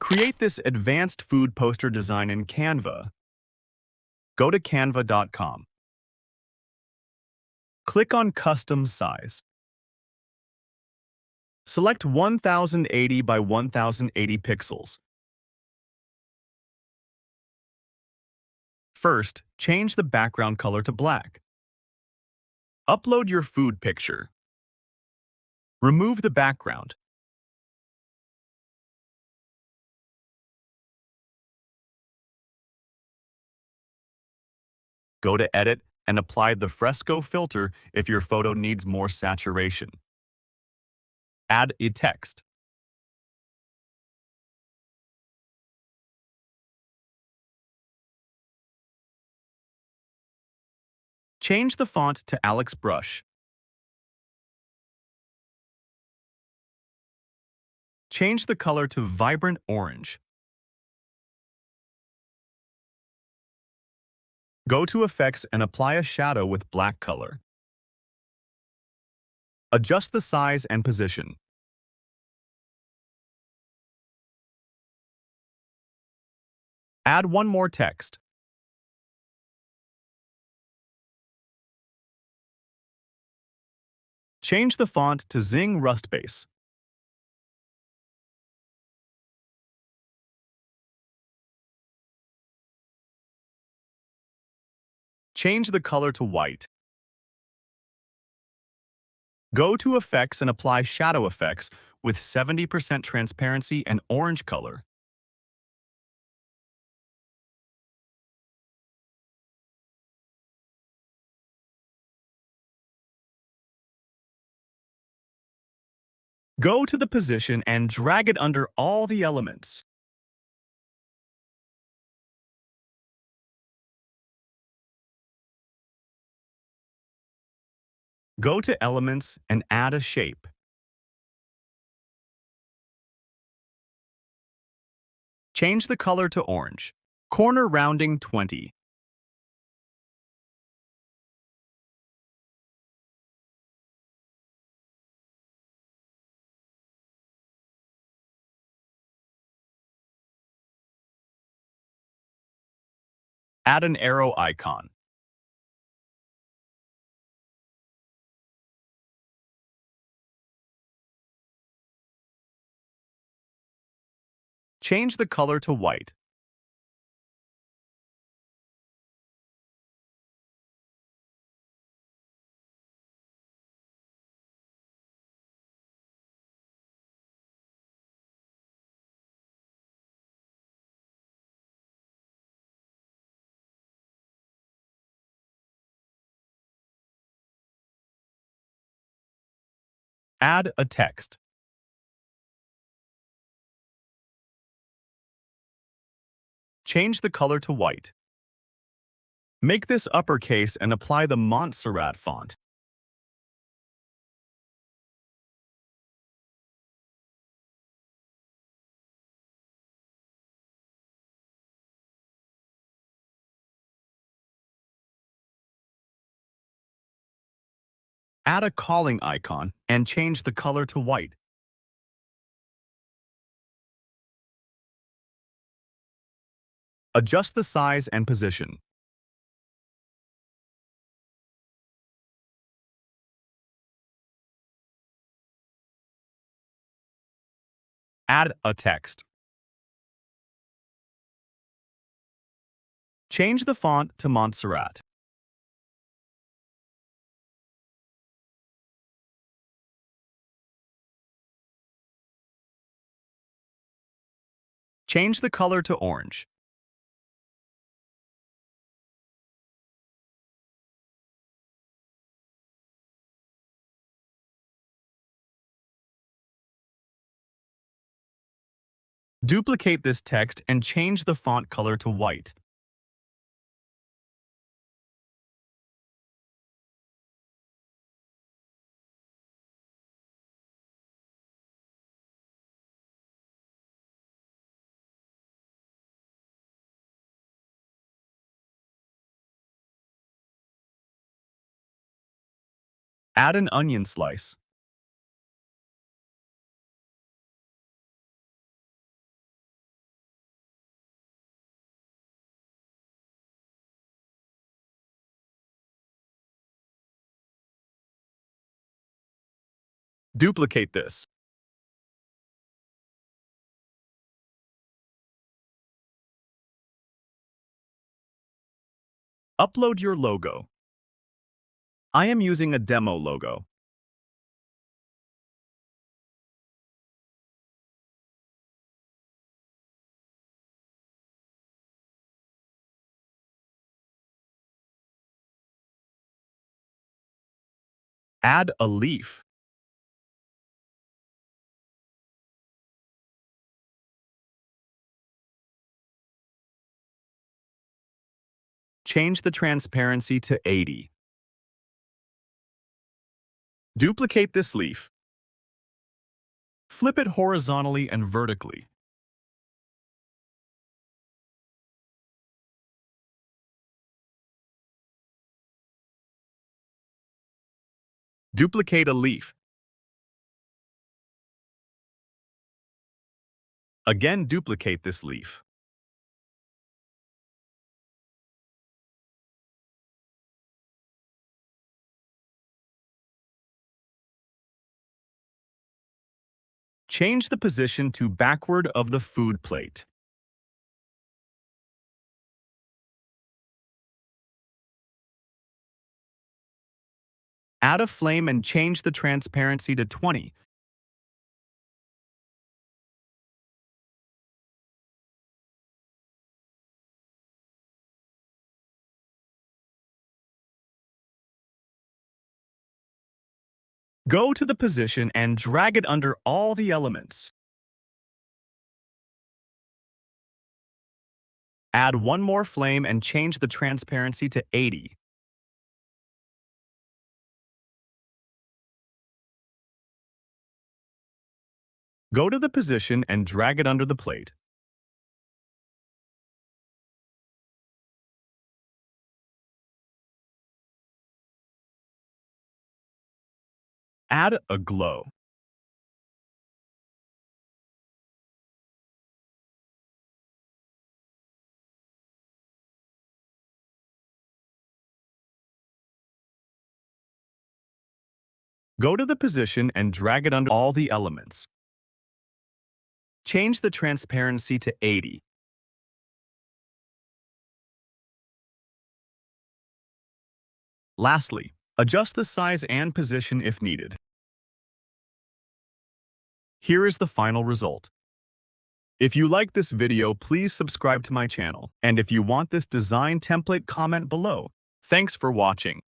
Create this advanced food poster design in Canva. Go to canva.com. Click on Custom Size. Select 1080 by 1080 pixels. First, change the background color to black. Upload your food picture. Remove the background. Go to Edit and apply the fresco filter if your photo needs more saturation. Add a text. Change the font to Alex Brush. Change the color to vibrant orange. Go to Effects and apply a shadow with black color. Adjust the size and position. Add one more text. Change the font to Zing Rust Base. Change the color to white. Go to Effects and apply shadow effects with 70% transparency and orange color. Go to the position and drag it under all the elements. Go to Elements and add a shape. Change the color to orange. Corner rounding 20. Add an arrow icon. Change the color to white. Add a text. Change the color to white. Make this uppercase and apply the Montserrat font. Add a calling icon and change the color to white. Adjust the size and position. Add a text. Change the font to Montserrat. Change the color to orange. Duplicate this text and change the font color to white. Add an onion slice. Duplicate this. Upload your logo. I am using a demo logo. Add a leaf. Change the transparency to 80. Duplicate this leaf. Flip it horizontally and vertically. Duplicate a leaf. Again, duplicate this leaf. Change the position to backward of the food plate. Add a flame and change the transparency to 20. Go to the position and drag it under all the elements. Add one more flame and change the transparency to 80. Go to the position and drag it under the plate. Add a glow. Go to the position and drag it under all the elements. Change the transparency to 80. Lastly, adjust the size and position if needed. Here is the final result. If you like this video, please subscribe to my channel. And if you want this design template, comment below. Thanks for watching.